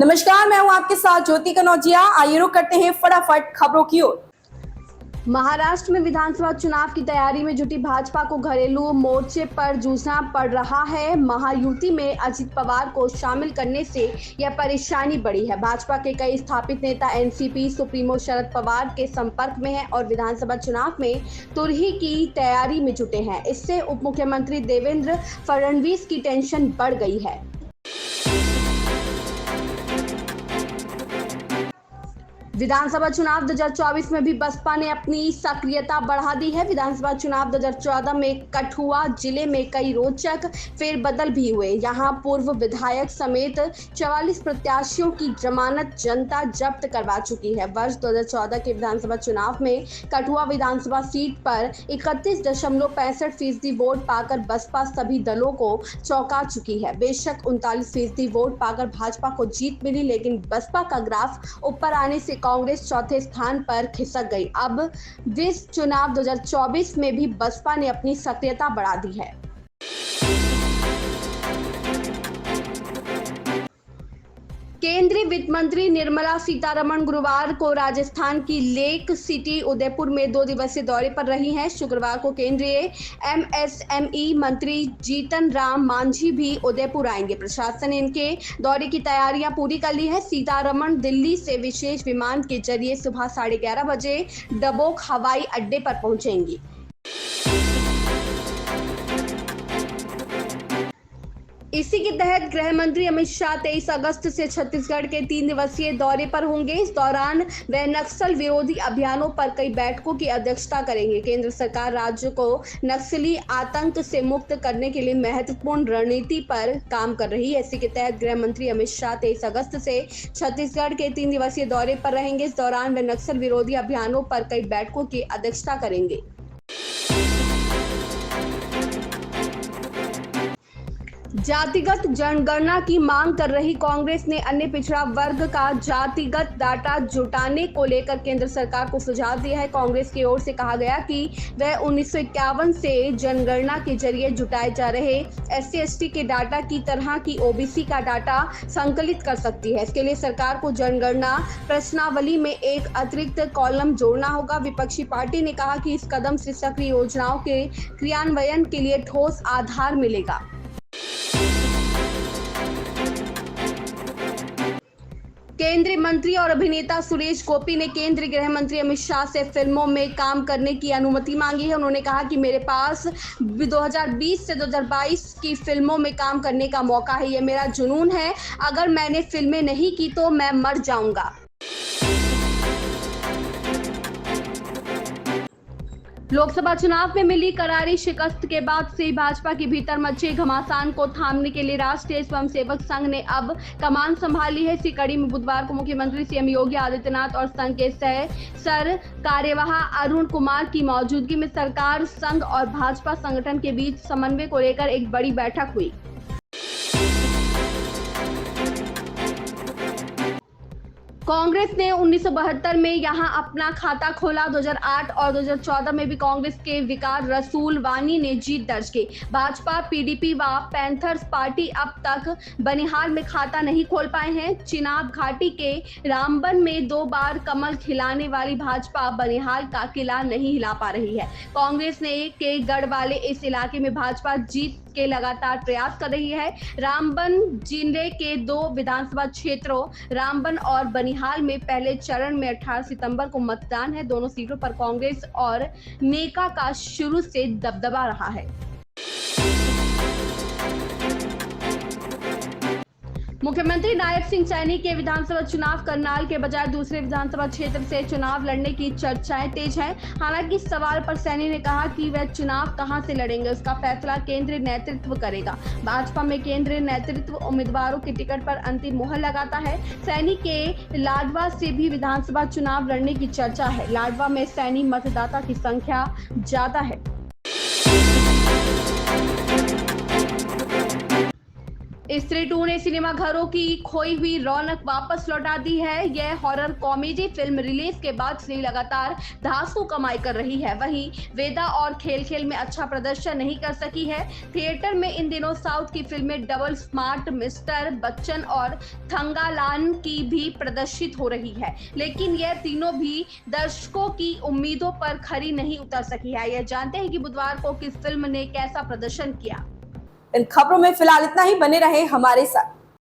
नमस्कार, मैं हूं आपके साथ ज्योति कनौजिया। आइए रुक करते हैं फटाफट खबरों की ओर। महाराष्ट्र में विधानसभा चुनाव की तैयारी में जुटी भाजपा को घरेलू मोर्चे पर जूझना पड़ रहा है। महायुति में अजित पवार को शामिल करने से यह परेशानी बढ़ी है। भाजपा के कई स्थापित नेता एनसीपी सुप्रीमो शरद पवार के संपर्क में हैं और विधानसभा चुनाव में तुरही की तैयारी में जुटे हैं। इससे उप मुख्यमंत्री देवेंद्र फडणवीस की टेंशन बढ़ गई है। विधानसभा चुनाव 2024 में भी बसपा ने अपनी सक्रियता बढ़ा दी है। विधानसभा चुनाव 2014 में कठुआ जिले में कई रोचक फेरबदल भी हुए। यहां पूर्व विधायक समेत 44 प्रत्याशियों की जमानत जनता जब्त करवा चुकी है। वर्ष 2014 के विधानसभा चुनाव में कठुआ विधानसभा सीट पर 31.65% वोट पाकर बसपा सभी दलों को चौंका चुकी है। बेशक 39% वोट पाकर भाजपा को जीत मिली, लेकिन बसपा का ग्राफ ऊपर आने से कांग्रेस चौथे स्थान पर खिसक गई। अब इस चुनाव 2024 में भी बसपा ने अपनी सक्रियता बढ़ा दी है। केंद्रीय वित्त मंत्री निर्मला सीतारमण गुरुवार को राजस्थान की लेक सिटी उदयपुर में 2 दिवसीय दौरे पर रही हैं। शुक्रवार को केंद्रीय एमएसएमई मंत्री जीतन राम मांझी भी उदयपुर आएंगे। प्रशासन ने इनके दौरे की तैयारियां पूरी कर ली है। सीतारमण दिल्ली से विशेष विमान के जरिए सुबह 11:30 बजे डबोक हवाई अड्डे पर पहुंचेंगी। इसी के तहत गृह मंत्री अमित शाह 23 अगस्त से छत्तीसगढ़ के 3 दिवसीय दौरे पर होंगे। इस दौरान वे नक्सल विरोधी अभियानों पर कई बैठकों की अध्यक्षता करेंगे। केंद्र सरकार राज्य को नक्सली आतंक से मुक्त करने के लिए महत्वपूर्ण रणनीति पर काम कर रही है। इसी के तहत गृह मंत्री अमित शाह 23 अगस्त से छत्तीसगढ़ के 3 दिवसीय दौरे पर रहेंगे। इस दौरान वे नक्सल विरोधी अभियानों पर कई बैठकों की अध्यक्षता करेंगे। जातिगत जनगणना की मांग कर रही कांग्रेस ने अन्य पिछड़ा वर्ग का जातिगत डाटा जुटाने को लेकर केंद्र सरकार को सुझाव दिया है। कांग्रेस की ओर से कहा गया कि वह 1951 से जनगणना के जरिए जुटाए जा रहे SC/ST के डाटा की तरह की OBC का डाटा संकलित कर सकती है। इसके लिए सरकार को जनगणना प्रश्नावली में एक अतिरिक्त कॉलम जोड़ना होगा। विपक्षी पार्टी ने कहा कि इस कदम से सक्रिय योजनाओं के क्रियान्वयन के लिए ठोस आधार मिलेगा। केंद्रीय मंत्री और अभिनेता सुरेश गोपी ने केंद्रीय गृह मंत्री अमित शाह से फिल्मों में काम करने की अनुमति मांगी है। उन्होंने कहा कि मेरे पास 2020 से 2022 की फिल्मों में काम करने का मौका है। ये मेरा जुनून है। अगर मैंने फिल्में नहीं की तो मैं मर जाऊंगा। लोकसभा चुनाव में मिली करारी शिकस्त के बाद से भाजपा के भीतर मचे घमासान को थामने के लिए राष्ट्रीय स्वयंसेवक संघ ने अब कमान संभाली है। इसी कड़ी में बुधवार को मुख्यमंत्री सीएम योगी आदित्यनाथ और संघ के सर कार्यवाह अरुण कुमार की मौजूदगी में सरकार, संघ और भाजपा संगठन के बीच समन्वय को लेकर एक बड़ी बैठक हुई। कांग्रेस ने 1972 में यहां अपना खाता खोला। 2008 और 2014 में भी कांग्रेस के विकार रसूल वानी ने जीत दर्ज की। भाजपा, PDP व पैंथर्स पार्टी अब तक बनिहाल में खाता नहीं खोल पाए हैं। चिनाब घाटी के रामबन में 2 बार कमल खिलाने वाली भाजपा बनिहाल का किला नहीं हिला पा रही है। कांग्रेस ने के गढ़ वाले इस इलाके में भाजपा जीत के लगातार प्रयास कर रही है। रामबन जिले के 2 विधानसभा क्षेत्रों रामबन और बनिहाल में पहले चरण में 18 सितंबर को मतदान है। दोनों सीटों पर कांग्रेस और नेका का शुरू से दबदबा रहा है। मुख्यमंत्री नायब सिंह सैनी के विधानसभा चुनाव करनाल के बजाय दूसरे विधानसभा क्षेत्र से चुनाव लड़ने की चर्चाएं तेज हैं। हालांकि इस सवाल पर सैनी ने कहा कि वह चुनाव कहां से लड़ेंगे, उसका फैसला केंद्रीय नेतृत्व करेगा। भाजपा में केंद्रीय नेतृत्व उम्मीदवारों की टिकट पर अंतिम मुहर लगाता है। सैनी के लाडवा से भी विधानसभा चुनाव लड़ने की चर्चा है। लाडवा में सैनी मतदाता की संख्या ज्यादा है। स्त्री 2 ने सिनेमाघरों की खोई हुई रौनक वापस लौटा दी है। यह हॉरर कॉमेडी फिल्म रिलीज के बाद से लगातार धांसू कमाई कर रही है। वहीं वेदा और खेल खेल में अच्छा प्रदर्शन नहीं कर सकी है। थिएटर में इन दिनों साउथ की फिल्में डबल स्मार्ट, मिस्टर बच्चन और थंगालान की भी प्रदर्शित हो रही है, लेकिन यह तीनों भी दर्शकों की उम्मीदों पर खरी नहीं उतर सकी है। यह जानते हैं कि बुधवार को किस फिल्म ने कैसा प्रदर्शन किया। इन खबरों में फिलहाल इतना ही, बने रहे हमारे साथ।